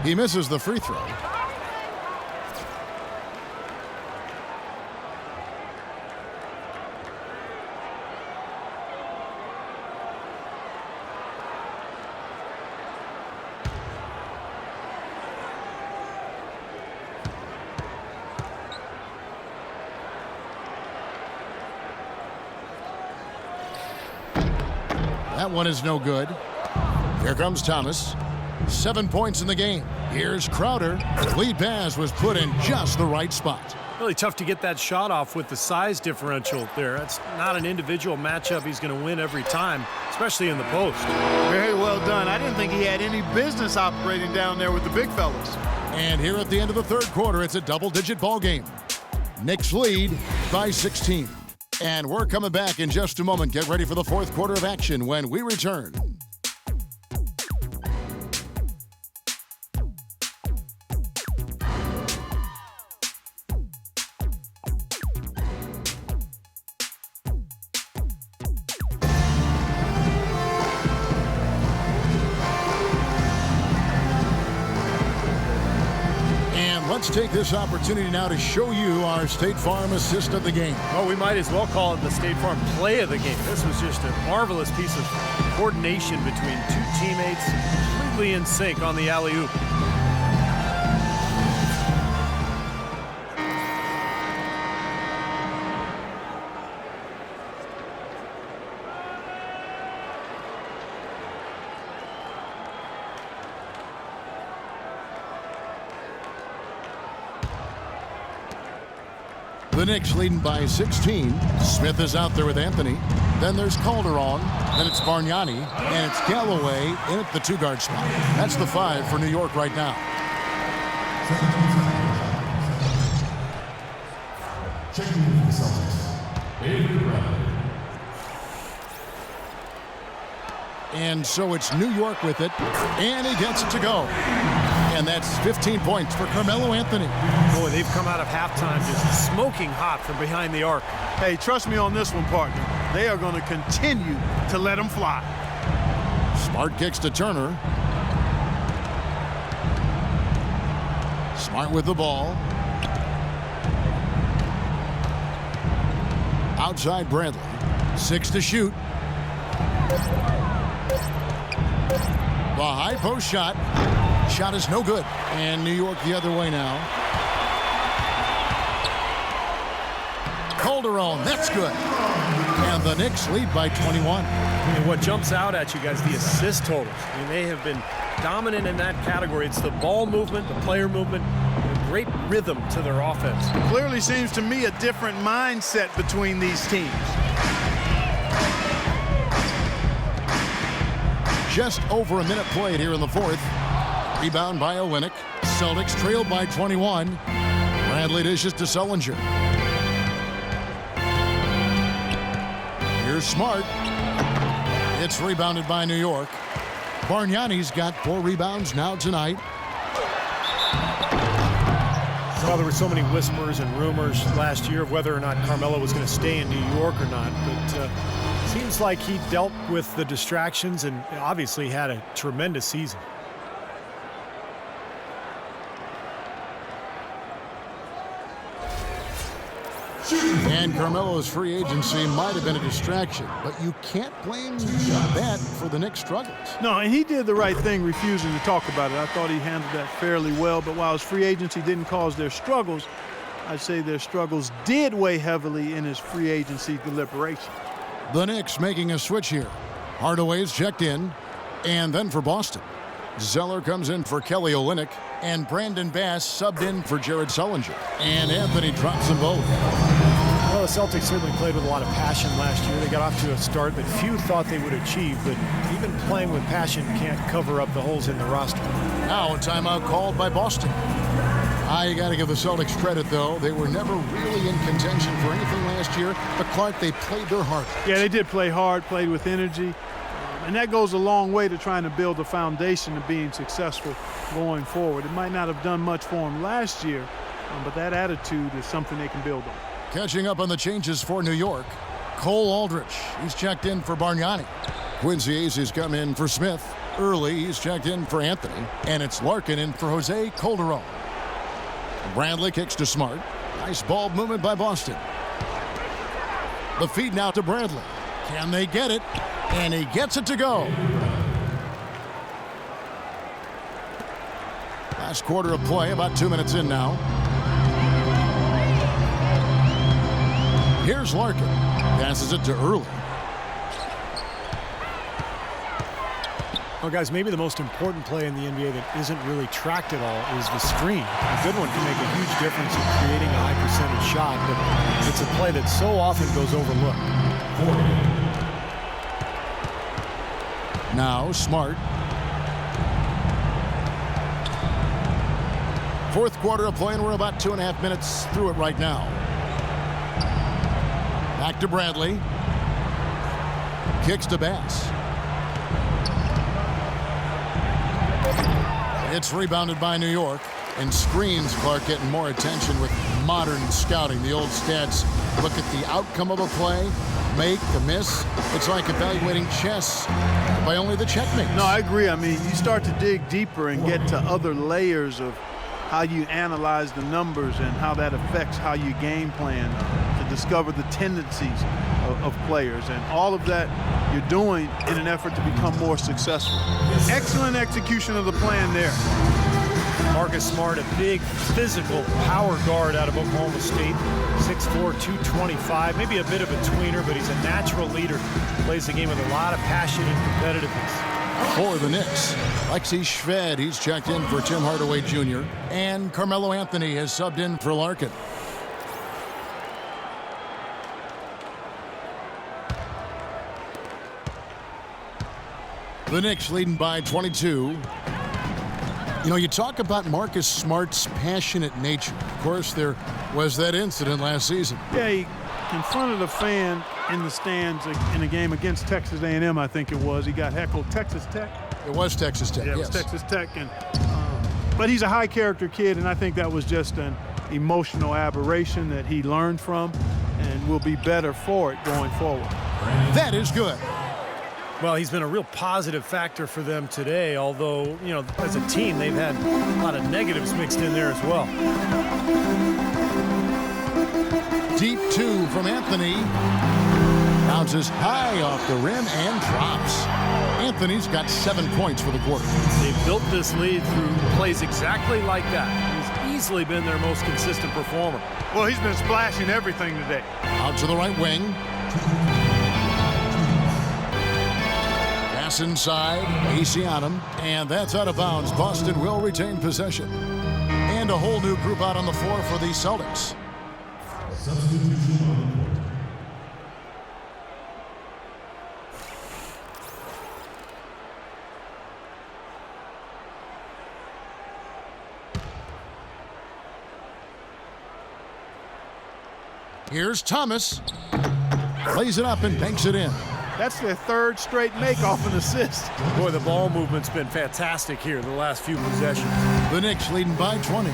He misses the free throw. That one is no good. Here comes Thomas. 7 points in the game. Here's Crowder. Lead pass was put in just the right spot. Really tough to get that shot off with the size differential there. That's not an individual matchup he's going to win every time, especially in the post. Very well done. I didn't think he had any business operating down there with the big fellas. And here at the end of the third quarter, it's a double-digit ball game. Knicks lead by 16. And we're coming back in just a moment. Get ready for the fourth quarter of action when we return. Let's take this opportunity now to show you our State Farm assist of the game. Oh, we might as well call it the State Farm play of the game. This was just a marvelous piece of coordination between two teammates, completely in sync on the alley-oop. The Knicks leading by 16. Smith is out there with Anthony. Then there's Calderon. Then it's Bargnani. And it's Galloway in at the two-guard spot. That's the 5 for New York right now. Checking in for the Celtics. And so it's New York with it. And he gets it to go. And that's 15 points for Carmelo Anthony. Boy, they've come out of halftime just smoking hot from behind the arc. Hey, trust me on this one, partner. They are going to continue to let them fly. Smart kicks to Turner. Smart with the ball. Outside Bradley. 6 to shoot. The high post shot. Shot is no good. And New York the other way now. Calderon, that's good. And the Knicks lead by 21. And what jumps out at you guys, the assist totals. I mean, they have been dominant in that category. It's the ball movement, the player movement, a great rhythm to their offense. Clearly seems to me a different mindset between these teams. Just over a minute played here in the fourth. Rebound by Olynyk. Celtics trailed by 21. Bradley dishes to Sullinger. Here's Smart. It's rebounded by New York. Bargnani's got 4 rebounds now tonight. Well, there were so many whispers and rumors last year of whether or not Carmelo was going to stay in New York or not, but seems like he dealt with the distractions and obviously had a tremendous season. And Carmelo's free agency might have been a distraction, but you can't blame that for the Knicks' struggles. No, and he did the right thing refusing to talk about it. I thought he handled that fairly well, but while his free agency didn't cause their struggles, I'd say their struggles did weigh heavily in his free agency deliberation. The Knicks making a switch here. Hardaway's checked in, and then for Boston. Zeller comes in for Kelly Olynyk, and Brandon Bass subbed in for Jared Sullinger. And Anthony drops them both. Well, the Celtics certainly played with a lot of passion last year. They got off to a start that few thought they would achieve, but even playing with passion can't cover up the holes in the roster. Now a timeout called by Boston. You got to give the Celtics credit, though. They were never really in contention for anything last year, but Clark, they played their heart. Yeah, they did play hard, played with energy, and that goes a long way to trying to build a foundation of being successful going forward. It might not have done much for them last year, but that attitude is something they can build on. Catching up on the changes for New York, Cole Aldrich. He's checked in for Bargnani. Quincy Hayes has come in for Smith. Early, he's checked in for Anthony. And it's Larkin in for Jose Calderon. Bradley kicks to Smart. Nice ball movement by Boston. The feed now to Bradley. Can they get it? And he gets it to go. Last quarter of play, about 2 minutes in now. Here's Larkin. Passes it to Early. Well, guys, maybe the most important play in the NBA that isn't really tracked at all is the screen. A good one can make a huge difference in creating a high percentage shot, but it's a play that so often goes overlooked. Now Smart. Fourth quarter of play, and we're about 2.5 minutes through it right now. Back to Bradley. Kicks to Bass. It's rebounded by New York, and screens Clark getting more attention with modern scouting. The old stats look at the outcome of a play, make, a miss. It's like evaluating chess by only the checkmate. No, I agree. I mean, you start to dig deeper and get to other layers of how you analyze the numbers and how that affects how you game plan to discover the tendencies of players. And all of that you're doing in an effort to become more successful. Excellent execution of the plan there. Marcus Smart, a big physical power guard out of Oklahoma State. 6'4", 225, maybe a bit of a tweener, but he's a natural leader. Plays the game with a lot of passion and competitiveness. For the Knicks, Lexi Shved, he's checked in for Tim Hardaway Jr. And Carmelo Anthony has subbed in for Larkin. The Knicks leading by 22. You know, you talk about Marcus Smart's passionate nature. Of course, there was that incident last season. Yeah, he confronted a fan in the stands in a game against Texas A&M, I think it was. He got heckled. Texas Tech? It was Texas Tech, yeah, yes. It was Texas Tech. But he's a high-character kid, and I think that was just an emotional aberration that he learned from and will be better for it going forward. That is good. Well, he's been a real positive factor for them today, although, you know, as a team, they've had a lot of negatives mixed in there as well. Deep two from Anthony. Bounces high off the rim and drops. Anthony's got 7 points for the quarter. They built this lead through plays exactly like that. He's easily been their most consistent performer. Well, he's been splashing everything today. Out to the right wing. Pass inside. AC on him. And that's out of bounds. Boston will retain possession. And a whole new group out on the floor for the Celtics. Substitution on the court. Here's Thomas. Lays it up and banks it in. That's their third straight make off an assist. Boy, the ball movement's been fantastic here the last few possessions. The Knicks leading by 20.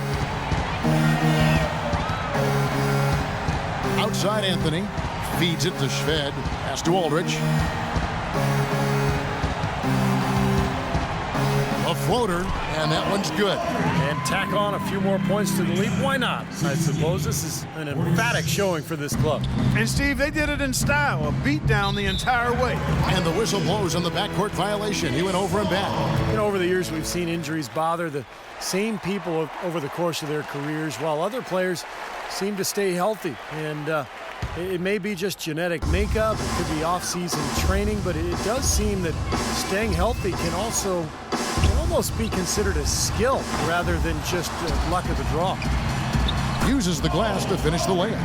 Outside Anthony. Feeds it to Shved. Pass to Aldridge. A floater, and that one's good. And tack on a few more points to the lead. Why not? I suppose this is an emphatic showing for this club. And, Steve, they did it in style, a beat down the entire way. And the whistle blows on the backcourt violation. He went over and back. You know, over the years, we've seen injuries bother the same people over the course of their careers, while other players seem to stay healthy. And it may be just genetic makeup, it could be off-season training, but it does seem that staying healthy can almost be considered a skill rather than just luck of the draw. Uses the glass to finish the layup.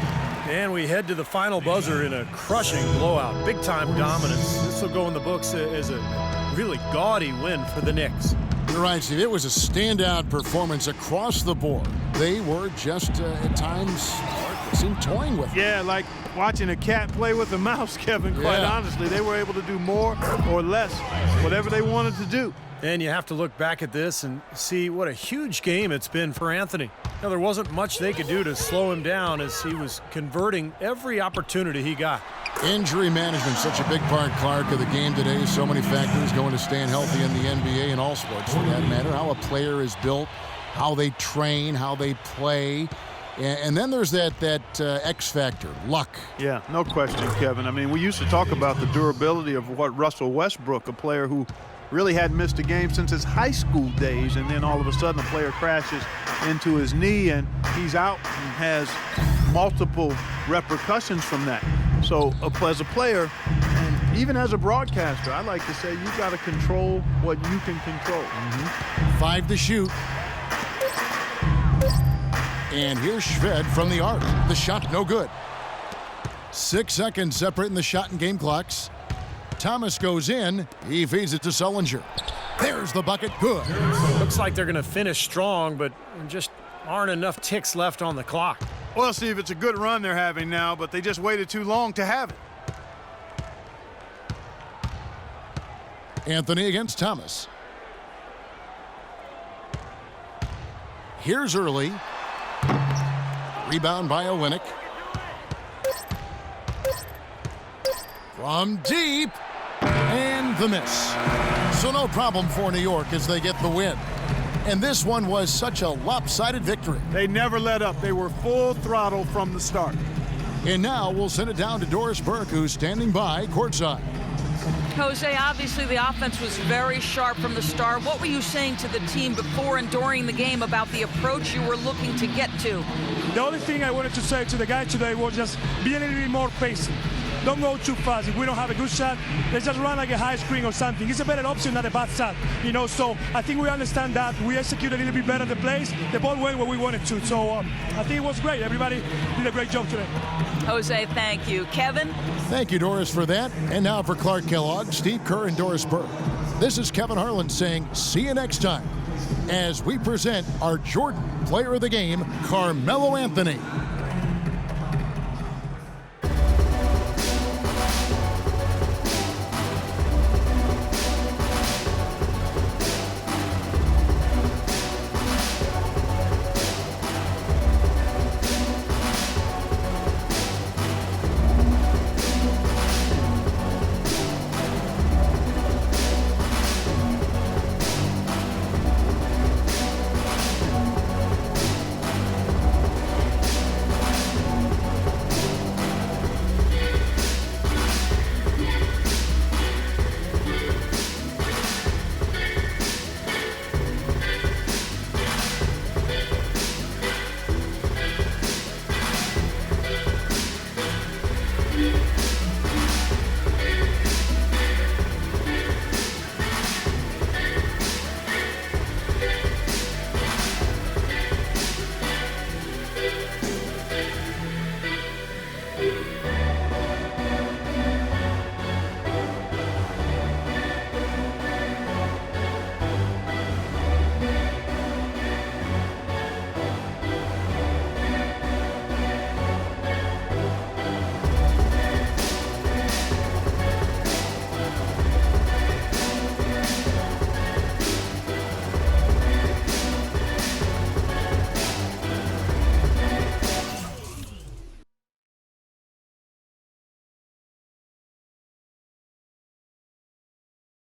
And we head to the final buzzer in a crushing blowout. Big-time dominance. This will go in the books as a really gaudy win for the Knicks. You're right, Steve. It was a standout performance across the board. They were just, at times, seemed toying with him. Yeah, like watching a cat play with a mouse, Kevin, quite honestly. They were able to do more or less, whatever they wanted to do. And you have to look back at this and see what a huge game it's been for Anthony. Now, there wasn't much they could do to slow him down as he was converting every opportunity he got. Injury management, such a big part, Clark, of the game today. So many factors going to staying healthy in the NBA and all sports for that matter. How a player is built, how they train, how they play. And then there's that X factor, luck. Yeah, no question, Kevin. I mean, we used to talk about the durability of what Russell Westbrook, a player who really hadn't missed a game since his high school days, and then all of a sudden a player crashes into his knee and he's out and has multiple repercussions from that. So as a player, and even as a broadcaster, I like to say you got to control what you can control. 5 to shoot. And here's Shved from the arc. The shot no good. 6 seconds separating the shot and game clocks. Thomas goes in. He feeds it to Sullinger. There's the bucket. Good. Looks like they're going to finish strong, but just aren't enough ticks left on the clock. Well, Steve, it's a good run they're having now, but they just waited too long to have it. Anthony against Thomas. Here's Early. Rebound by Olynyk. From deep. And the miss. So no problem for New York as they get the win. And this one was such a lopsided victory. They never let up. They were full throttle from the start. And now we'll send it down to Doris Burke, who's standing by courtside. Jose, obviously the offense was very sharp from the start. What were you saying to the team before and during the game about the approach you were looking to get to? The only thing I wanted to say to the guy today was just be a little bit more patient. Don't go too fast. If we don't have a good shot, let's just run like a high screen or something. It's a better option than a bad shot, you know. So I think we understand that. We execute a little bit better the plays. The ball went where we wanted to. So I think it was great. Everybody did a great job today. Jose, thank you. Kevin? Thank you, Doris, for that. And now for Clark Kellogg, Steve Kerr, and Doris Burke. This is Kevin Harlan saying see you next time as we present our Jordan Player of the Game, Carmelo Anthony.